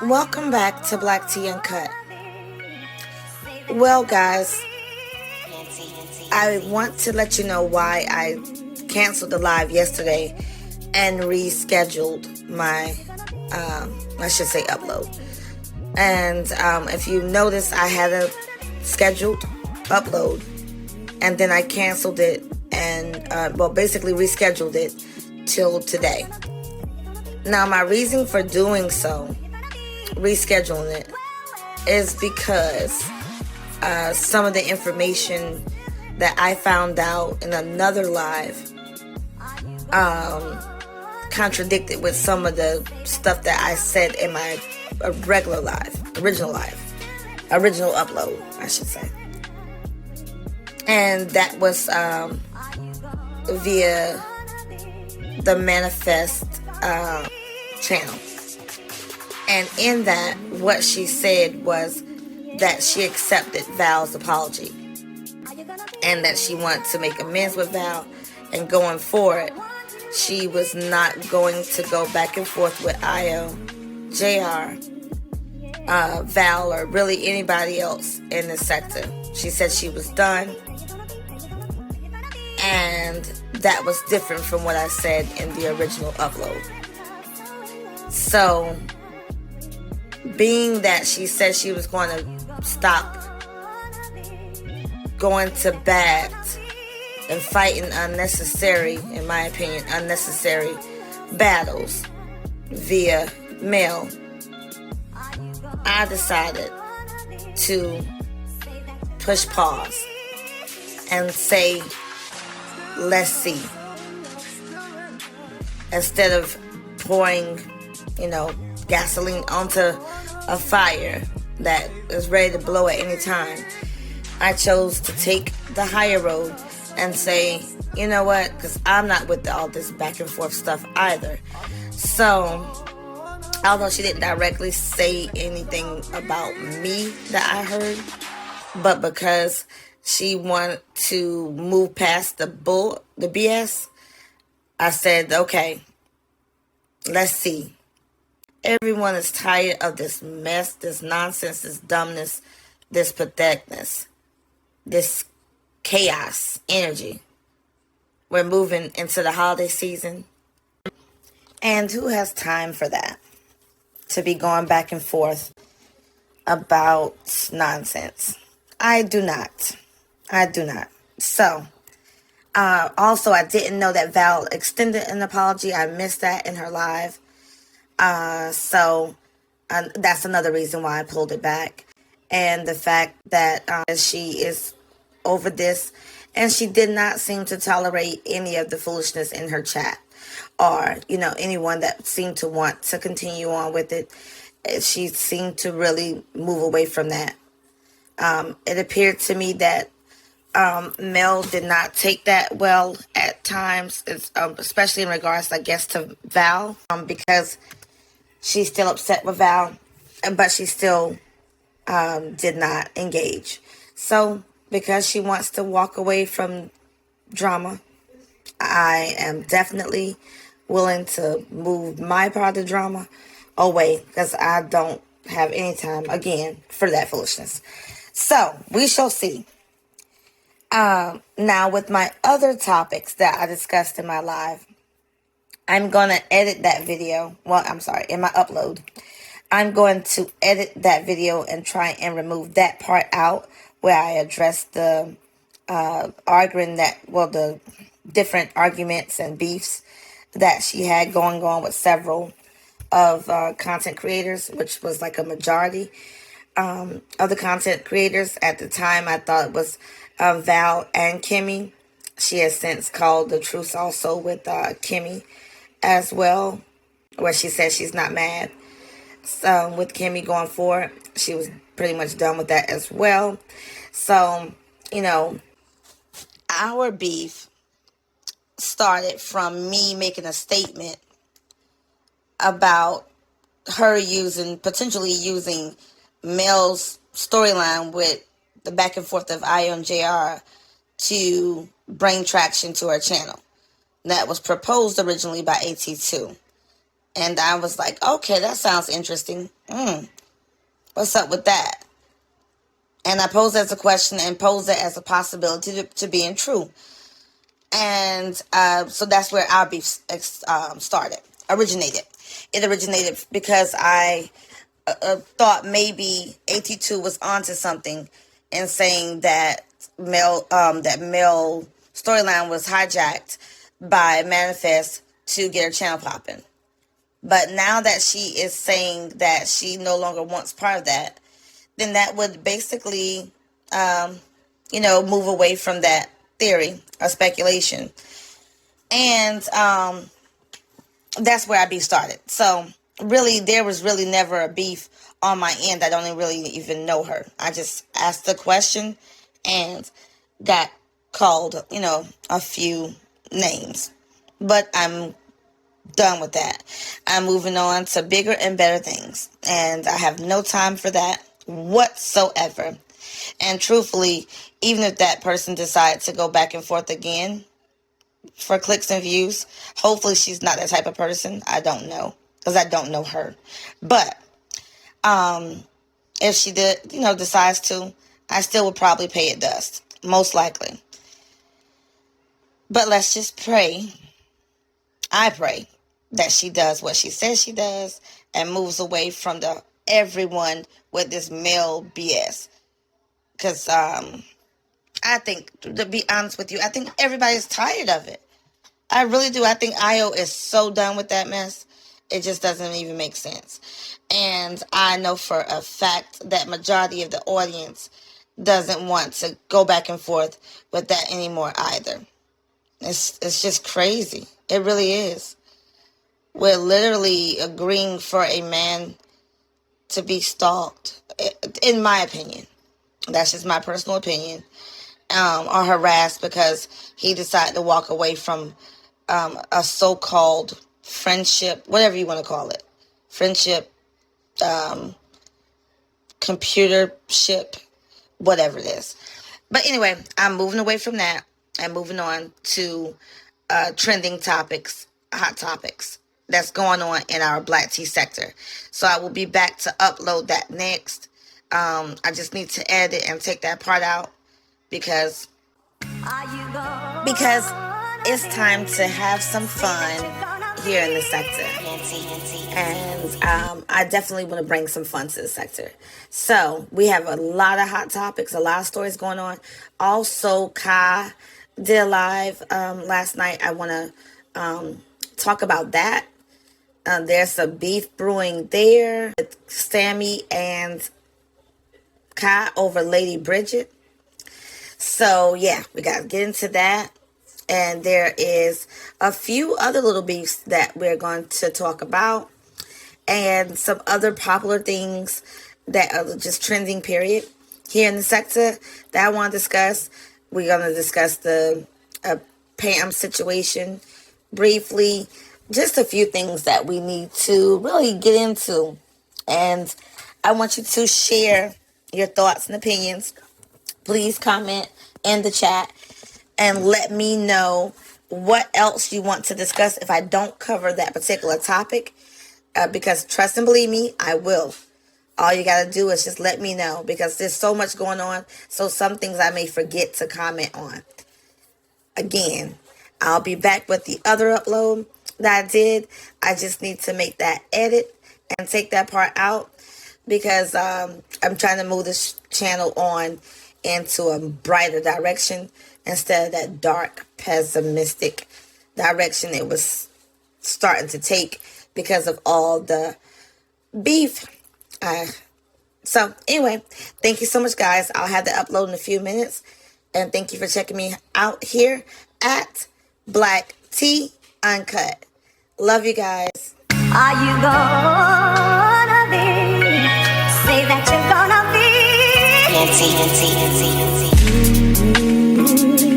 Welcome back to BlackTea UNCUT. Well, guys, I want to let you know why I canceled the live yesterday and rescheduled my, upload. And if you notice, I had a scheduled upload, and then I canceled it and, basically rescheduled it till today. Now, my reason for doing so, rescheduling it, is because some of the information that I found out in another live contradicted with some of the stuff that I said in my original upload, I should say. And that was via the Manifest channel. And in that, what she said was that she accepted Val's apology and that she wanted to make amends with Val, and going forward, she was not going to go back and forth with Io, JR, Val, or really anybody else in the sector. She said she was done, and that was different from what I said in the original upload. So, being that she said she was going to stop going to bat and fighting unnecessary, in my opinion, unnecessary battles via mail, I decided to push pause and say, let's see. Instead of pouring, gasoline onto a fire that is ready to blow at any time, I chose to take the higher road and say, you know what, because I'm not with all this back and forth stuff either. So, although she didn't directly say anything about me that I heard, but because she wanted to move past the BS, I said, okay, let's see. Everyone is tired of this mess, this nonsense, this dumbness, this patheticness, this chaos energy. We're moving into the holiday season. And who has time for that? To be going back and forth about nonsense. I do not. So, also, I didn't know that Val extended an apology. I missed that in her live. So that's another reason why I pulled it back. And the fact that she is over this, and she did not seem to tolerate any of the foolishness in her chat, or, anyone that seemed to want to continue on with it. She seemed to really move away from that. It appeared to me that Mel did not take that well at times, especially in regards, I guess, to Val, because she's still upset with Val, but she still did not engage. So, because she wants to walk away from drama, I am definitely willing to move my part of the drama away, because I don't have any time, again, for that foolishness. So, we shall see. Now, with my other topics that I discussed in my live, I'm going to edit that video. In my upload. I'm going to edit that video and try and remove that part out where I address the the different arguments and beefs that she had going on with several of content creators, which was like a majority of the content creators. At the time, I thought it was Val and Kimmy. She has since called the Truce also with Kimmy as well, where she says she's not mad. So with Kimmy going forward, she was pretty much done with that as well. So, our beef started from me making a statement about her potentially using Mel's storyline with the back and forth of Io and JR to bring traction to her channel. That was proposed originally by AT2. And I was like, okay, that sounds interesting. What's up with that? And I posed it as a question and posed it as a possibility to being true. And so that's where our beef originated. It originated because I thought maybe AT2 was onto something and saying that male storyline was hijacked by Manifest to get her channel popping. But now that she is saying that she no longer wants part of that, then that would basically, move away from that theory or speculation. And that's where our beef started. So really, there was really never a beef on my end. I don't really even know her. I just asked the question and got called, a few names. But I'm done with that. I'm moving on to bigger and better things. And I have no time for that whatsoever. And truthfully, even if that person decides to go back and forth again for clicks and views, hopefully she's not that type of person. I don't know, because I don't know her. But if she did, decides to, I still would probably pay it dust, most likely. But let's just pray. I pray that she does what she says she does and moves away from everyone with this male BS. Because I think, to be honest with you, I think everybody's tired of it. I really do. I think IO is so done with that mess. It just doesn't even make sense. And I know for a fact that majority of the audience doesn't want to go back and forth with that anymore either. It's just crazy. It really is. We're literally agreeing for a man to be stalked, in my opinion. That's just my personal opinion. Or harassed because he decided to walk away from a so-called friendship, whatever you want to call it. Friendship, computership, whatever it is. But anyway, I'm moving away from that and moving on to trending topics, hot topics that's going on in our black tea sector. So I will be back to upload that next. I just need to edit and take that part out because it's time to have some fun here in the sector. And I definitely want to bring some fun to the sector. So we have a lot of hot topics, a lot of stories going on. Also, Kai did a live last night. I want to talk about that. There's some beef brewing there with Sammy and Kai over Lady Bridget. So yeah, we got to get into that. And there is a few other little beefs that we're going to talk about. And some other popular things that are just trending, period, here in the sector that I want to discuss. We're going to discuss the Pam situation briefly. Just a few things that we need to really get into. And I want you to share your thoughts and opinions. Please comment in the chat and let me know what else you want to discuss if I don't cover that particular topic. Because trust and believe me, I will. All you got to do is just let me know because there's so much going on. So some things I may forget to comment on. Again, I'll be back with the other upload that I did. I just need to make that edit and take that part out because I'm trying to move this channel on into a brighter direction instead of that dark, pessimistic direction it was starting to take because of all the beef. So anyway, thank you so much, guys. I'll have the upload in a few minutes. And thank you for checking me out here at BlackTea UNCUT. Love you guys. Are you gonna be? Say that you're gonna be.